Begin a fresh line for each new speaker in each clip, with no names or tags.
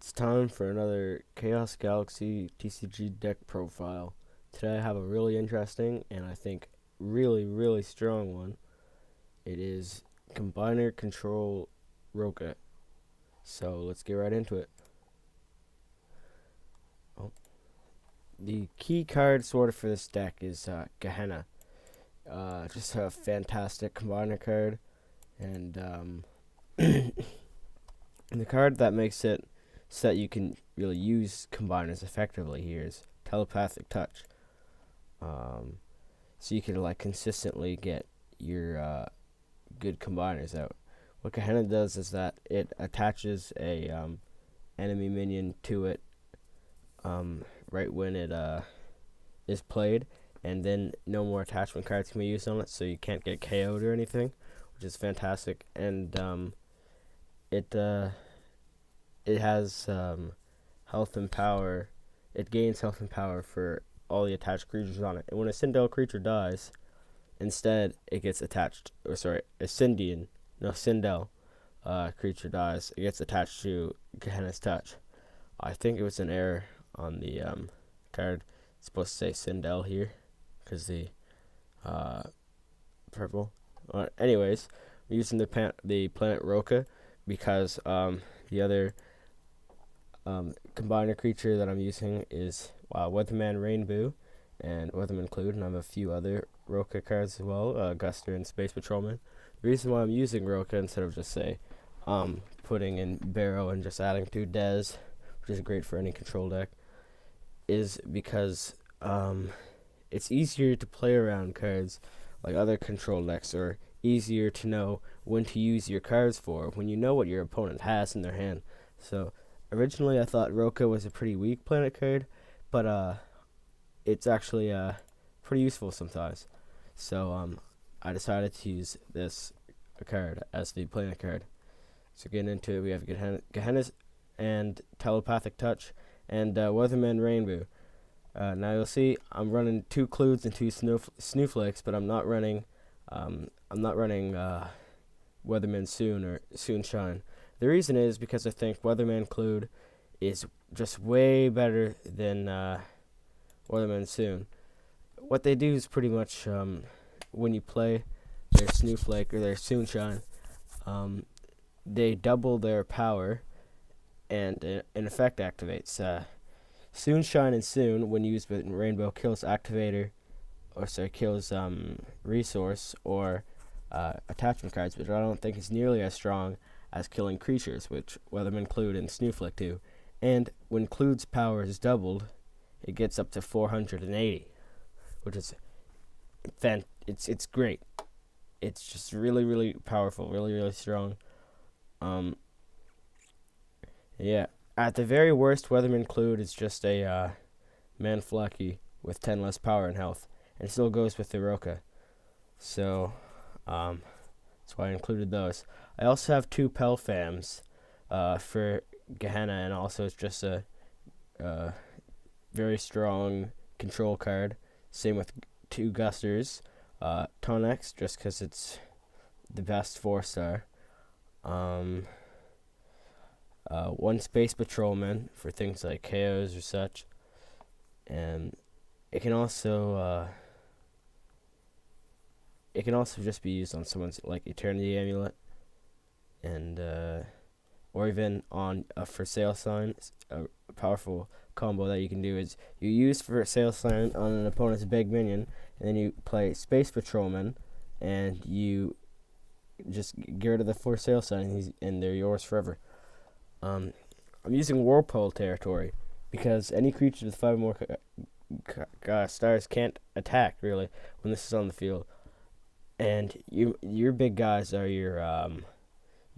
It's time for another Chaos Galaxy TCG deck profile. Today I have a really interesting and I think really strong one. It is Combiner Control Rokah. So let's get right into it. Oh. The key card sorted for this deck is Gehenna. Just a fantastic combiner card, and the card that makes it so that you can really use combiners effectively here is Telepathic Touch. So you can consistently get your good combiners out. What Gehenna does is that it attaches a enemy minion to it right when it is played, and then no more attachment cards can be used on it, so you can't get KO'd or anything, which is fantastic. And it has health and power. It gains health and power for all the attached creatures on it. And when a Sindel creature dies, instead it gets attached. Or sorry, a Sindel creature dies, it gets attached to Gehenna's Touch. I think it was an error on the card. It's supposed to say Sindel here because the purple. Anyways, we're using the planet Rokah because the other combiner creature that I'm using is Weatherman Rainbow and Weatherman Clued, and I have a few other Rokah cards as well, Guster and Space Patrolman. The reason why I'm using Rokah instead of just say putting in Barrow and just adding 2 Dez, which is great for any control deck, is because it's easier to play around cards like other control decks, or easier to know when to use your cards for when you know what your opponent has in their hand. So originally I thought Rokah was a pretty weak planet card, but it's actually pretty useful sometimes. So I decided to use this card as the planet card. So getting into it, we have Gehenna's and Telepathic Touch and Weatherman Rainbow. Now you'll see I'm running 2 Clues and 2 Snowflakes, but I'm not running Weatherman Soon or Soon Shine. The reason is because I think Weatherman Clued is just way better than Weatherman Soon. What they do is pretty much when you play their Snowflake or their Soonshine, they double their power, and an effect activates. Soonshine and Soon, when used with Rainbow, kills kills resource or attachment cards, which I don't think is nearly as strong as killing creatures, which Weatherman Clued and Snowflake do. And when Clued's power is doubled, it gets up to 480, which is it's great. It's just really powerful, really strong. Yeah. At the very worst, Weatherman Clued is just a Manflacky with 10 less power and health, and still goes with the Rokah. So that's why I included those. I also have 2 Pelfams for Gehenna, and also it's just a very strong control card. Same with 2 Gusters. Tonex, just because it's the best 4-star. 1 Space Patrolman for things like KOs or such. And it can also just be used on someone's like Eternity Amulet, and or even on a for sale sign. A powerful combo that you can do is you use for sale sign on an opponent's big minion, and then you play Space Patrolman, and you just get rid of the for sale sign, and they're yours forever. I'm using warphole territory because any creature with 5 or more stars can't attack really when this is on the field, and your big guys are your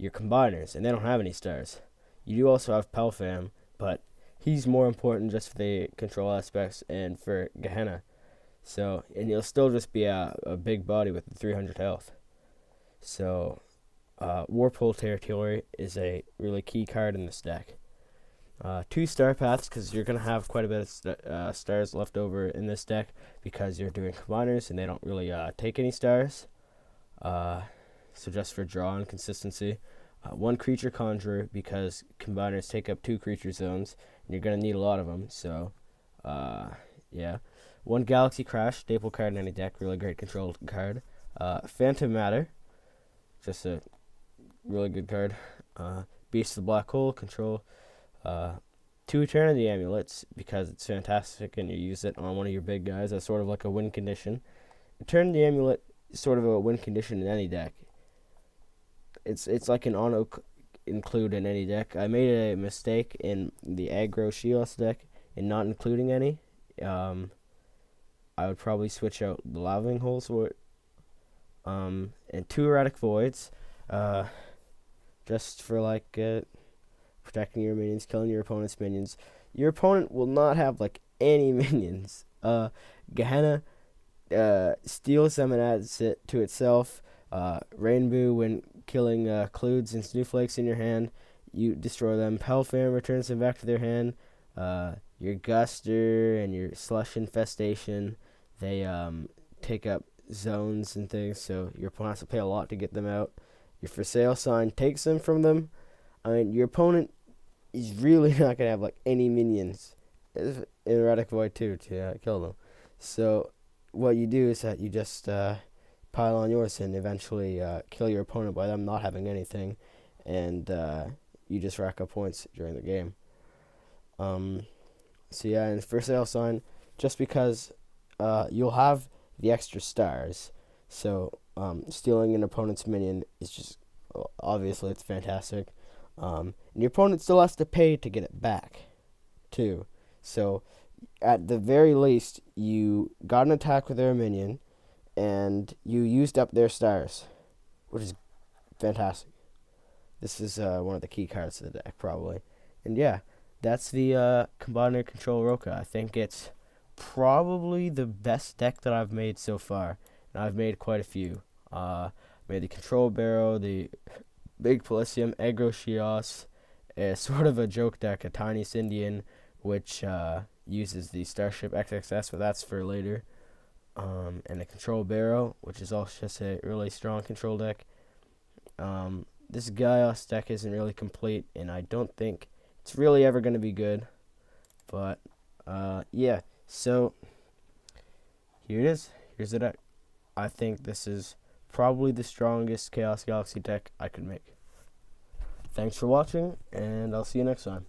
combiners, and they don't have any stars. You do also have Pelfam, but he's more important just for the control aspects and for Gehenna. So, and he'll still just be a big body with 300 health. So Warphole territory is a really key card in this deck. 2 star paths, because you're going to have quite a bit of stars left over in this deck because you're doing combiners and they don't really take any stars. So just for draw and consistency. one creature conjurer, because combiners take up 2 creature zones, and you're going to need a lot of them, so, yeah. One Galaxy Crash, staple card in any deck, really great control card. Phantom Matter, just a really good card. Beast of the Black Hole, control. 2 Eternity Amulets, because it's fantastic and you use it on one of your big guys as sort of like a win condition. Eternity Amulet is sort of a win condition in any deck. It's like an auto include in any deck. I made a mistake in the aggro Shios deck in not including any. I would probably switch out the Laving Holes for it. And 2 Erratic Voids, just for like protecting your minions, killing your opponent's minions. Your opponent will not have like any minions. Gehenna steals them and adds it to itself. Rainbow, when killing Clues and Snowflakes in your hand, you destroy them. Pelfam returns them back to their hand. Your Guster and your Slush Infestation, they take up zones and things, so your opponent has to pay a lot to get them out. Your For Sale sign takes them from them. I mean, your opponent is really not going to have like any minions in Erratic Void too to kill them. So what you do is that you just pile on yours and eventually kill your opponent by them not having anything, and you just rack up points during the game. So yeah, and For Sale sign, just because you'll have the extra stars, so stealing an opponent's minion is just, obviously it's fantastic. And your opponent still has to pay to get it back too. So at the very least, you got an attack with their minion and you used up their stars, which is fantastic. This is one of the key cards of the deck, probably. And yeah, that's the Combiner Control Rokah. I think it's probably the best deck that I've made so far, and I've made quite a few. Made the Control Barrow, the Big Polysium, Aggro Shios, sort of a joke deck, a Tiny Syndian, which uses the Starship XXS, but that's for later. And a Control Barrow, which is also just a really strong control deck. This Gaios deck isn't really complete, and I don't think it's really ever going to be good. But, yeah, so here it is. Here's the deck. I think this is probably the strongest Chaos Galaxy deck I could make. Thanks for watching, and I'll see you next time.